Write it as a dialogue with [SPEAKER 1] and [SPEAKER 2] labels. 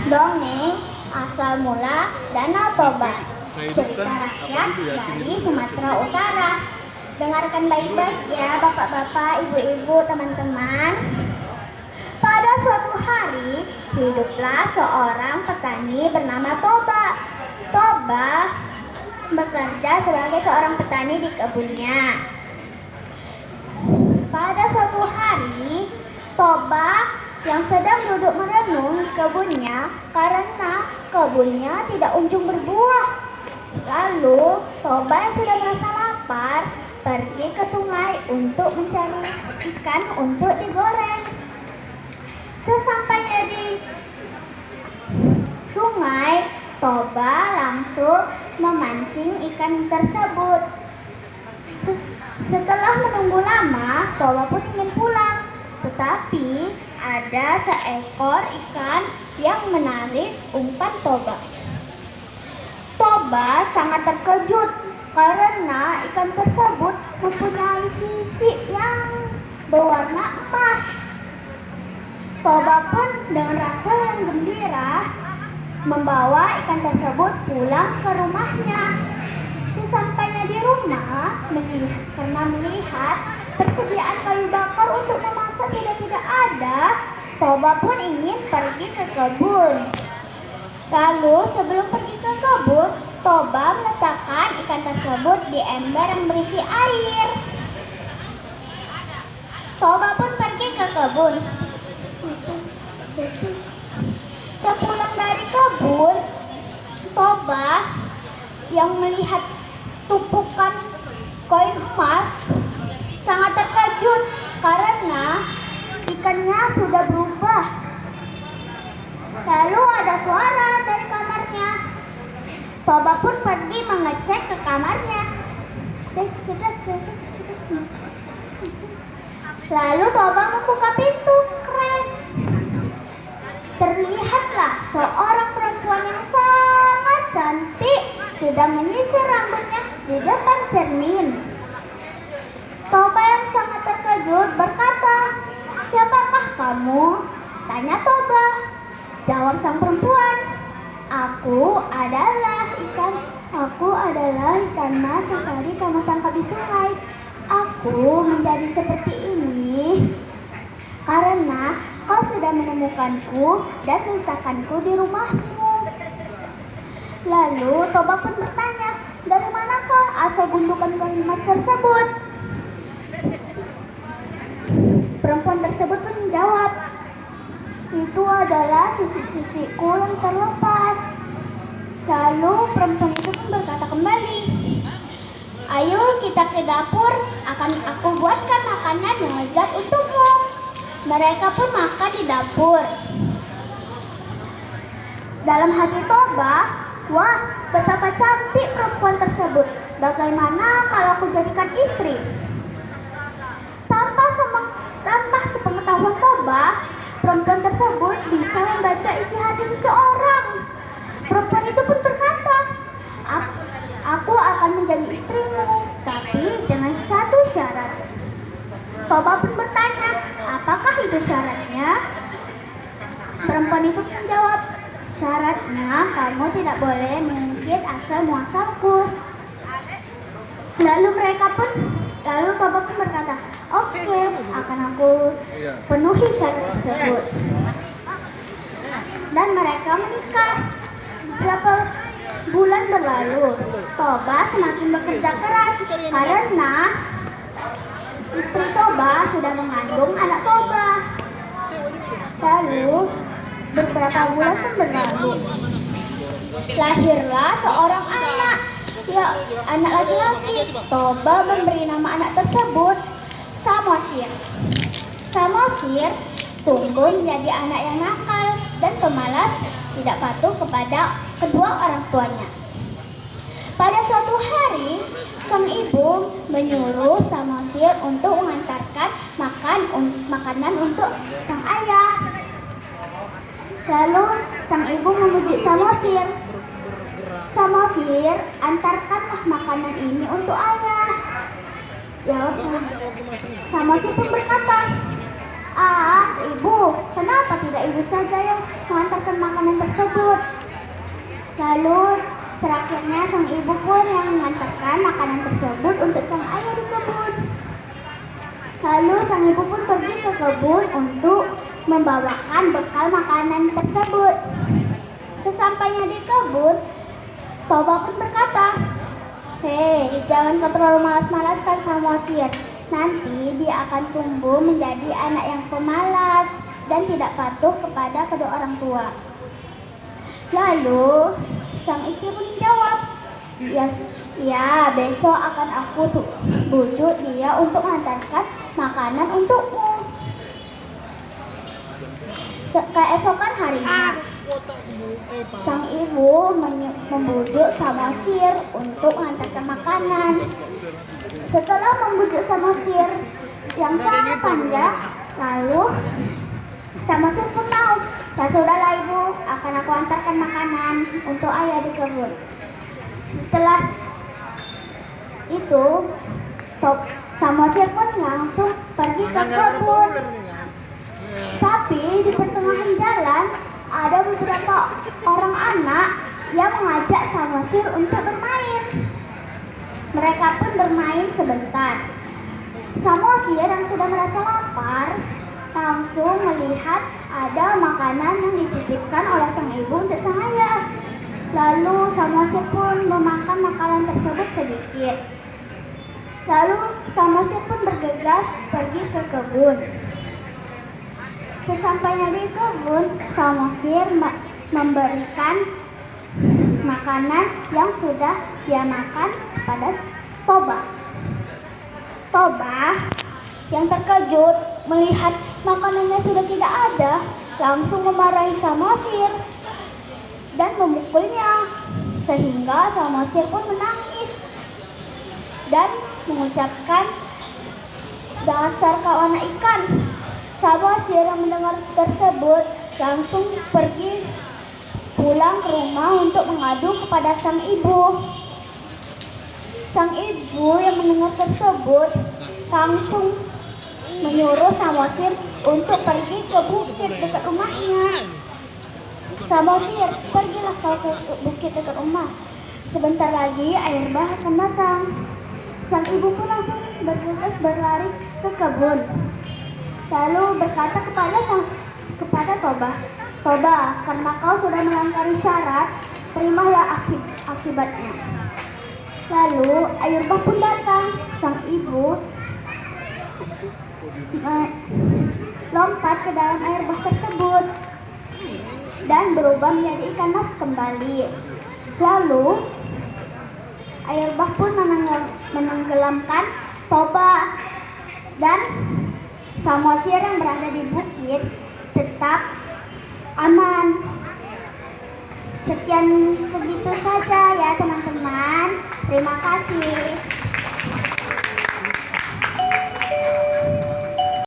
[SPEAKER 1] Dongeng asal mula Danau Toba. Cerita rakyat dari Sumatera Utara. Dengarkan baik-baik ya bapak-bapak, ibu-ibu, teman-teman. Pada suatu hari, hiduplah seorang petani bernama Toba. Toba bekerja sebagai seorang petani di kebunnya. Pada suatu hari, Toba yang sedang duduk merenung di kebunnya karena kebunnya tidak kunjung berbuah. Lalu Toba yang sudah merasa lapar pergi ke sungai untuk mencari ikan untuk digoreng. Sesampainya di sungai, Toba langsung memancing ikan tersebut. Setelah menunggu lama, Toba pun ingin pulang. Tetapi ada seekor ikan yang menarik umpan Toba. Toba sangat terkejut karena ikan tersebut mempunyai sisik yang berwarna emas. Toba pun dengan rasa yang gembira membawa ikan tersebut pulang ke rumahnya. Sesampainya di rumah, karena melihat persediaan kayu bakar untuk memasak tidak ada, Toba pun ingin pergi ke kebun. Lalu sebelum pergi ke kebun, Toba meletakkan ikan tersebut di ember yang berisi air. Toba pun pergi ke kebun. Sepulang dari kebun, Toba yang melihat tumpukan koin emas sangat terkejut karena ikannya sudah berubah. Lalu ada suara dari kamarnya. Toba pun pergi mengecek ke kamarnya. Lalu Toba membuka pintu. Keren. Terlihatlah seorang perempuan yang sangat cantik sedang menyisir rambutnya di depan cermin. Toba yang sangat terkejut berkata, "Siapakah kamu?" tanya Toba. Jawab sang perempuan, Aku adalah ikan mas yang tadi kamu tangkap di sungai. Aku menjadi seperti ini karena kau sudah menemukanku dan meletakkanku di rumahmu." Lalu Toba pun bertanya, "Dari manakah asal gundukan koin emas tersebut?" Perempuan tersebut pun menjawab, "Itu adalah sisik-sisikku yang terlepas." Lalu perempuan itu pun berkata kembali, "Ayo kita ke dapur, akan aku buatkan makanan yang lezat untukmu." Mereka pun makan di dapur. Dalam hati Toba, "Wah, betapa cantik perempuan tersebut. Bagaimana kalau aku jadikan istri?" Tanpa sepengetahuan Toba, perempuan tersebut bisa membaca isi hati seseorang. Perempuan itu pun berkata, Aku akan menjadi istrimu, tapi dengan satu syarat." Toba pun bertanya, "Apakah itu syaratnya?" Perempuan itu menjawab, "Syaratnya kamu tidak boleh mengungkit asal muasalku." Lalu Toba pun berkata, "Oke, akan aku penuhi syarat tersebut." Dan mereka menikah. Beberapa bulan berlalu, Toba semakin bekerja keras karena istri Toba sudah mengandung anak Toba. Lalu beberapa bulan pun berlalu. Lahirlah seorang anak laki-laki. Toba memberi nama anak tersebut Samosir. Samosir tumbuh menjadi anak yang nakal dan pemalas, tidak patuh kepada kedua orang tuanya. Pada suatu hari, sang ibu menyuruh Samosir untuk mengantarkan makanan untuk sang ayah. Lalu sang ibu memuji Samosir. "Samosir, antarkanlah makanan ini untuk ayah." Samosir pun berkata, "Ibu, kenapa tidak ibu saja yang mengantarkan makanan tersebut?" Lalu terakhirnya sang ibu pun yang mengantarkan makanan tersebut untuk sang ayah di kebun. Lalu sang ibu pun pergi ke kebun untuk membawakan bekal makanan tersebut. Sesampainya di kebun, Toba pun berkata, "Hei, jangan kau terlalu malas-malaskan Samosir. Nanti dia akan tumbuh menjadi anak yang pemalas dan tidak patuh kepada kedua orang tua." Lalu sang istri pun menjawab, Ya, besok akan aku bujuk dia untuk mengantarkan makanan untukmu." Keesokan harinya, sang ibu membujuk Samosir untuk mengantarkan makanan. Setelah membujuk Samosir yang sangat panjang, lalu Samosir pun tahu, "Ya sudahlah ibu, akan aku antarkan makanan untuk ayah di kebun." Setelah itu, Samosir pun langsung pergi ke kebun. Tapi di pertengahan jalan ada beberapa orang anak yang mengajak Samosir untuk bermain. Mereka pun bermain sebentar. Samosir yang sudah merasa lapar langsung melihat ada makanan yang dititipkan oleh sang ibu untuk sang ayah. Lalu Samosir pun memakan makanan tersebut sedikit. Lalu Samosir pun bergegas pergi ke kebun. Sesampainya di kebun, Samosir memberikan makanan yang sudah dia makan kepada Toba. Toba yang terkejut melihat makanannya sudah tidak ada, langsung memarahi Samosir dan memukulnya, sehingga Samosir pun menangis dan mengucapkan, "Dasar kau anak ikan." Samosir yang mendengar tersebut langsung pergi pulang ke rumah untuk mengadu kepada sang ibu. Sang ibu yang mendengar tersebut langsung menyuruh Samosir untuk pergi ke bukit dekat rumahnya. "Samosir, pergilah kau ke bukit dekat rumah. Sebentar lagi air bah akan datang." Sang ibu pun langsung bergegas berlari ke kebun. Lalu berkata kepada Toba, "Toba, karena kau sudah melanggar syarat, terimalah akibatnya." Lalu air bah pun datang. Sang ibu lompat ke dalam air bah tersebut dan berubah menjadi ikan mas kembali. Lalu air bah pun menenggelamkan Toba, dan Samosir yang berada di bukit tetap aman. Sekian segitu saja ya teman-teman. Terima kasih.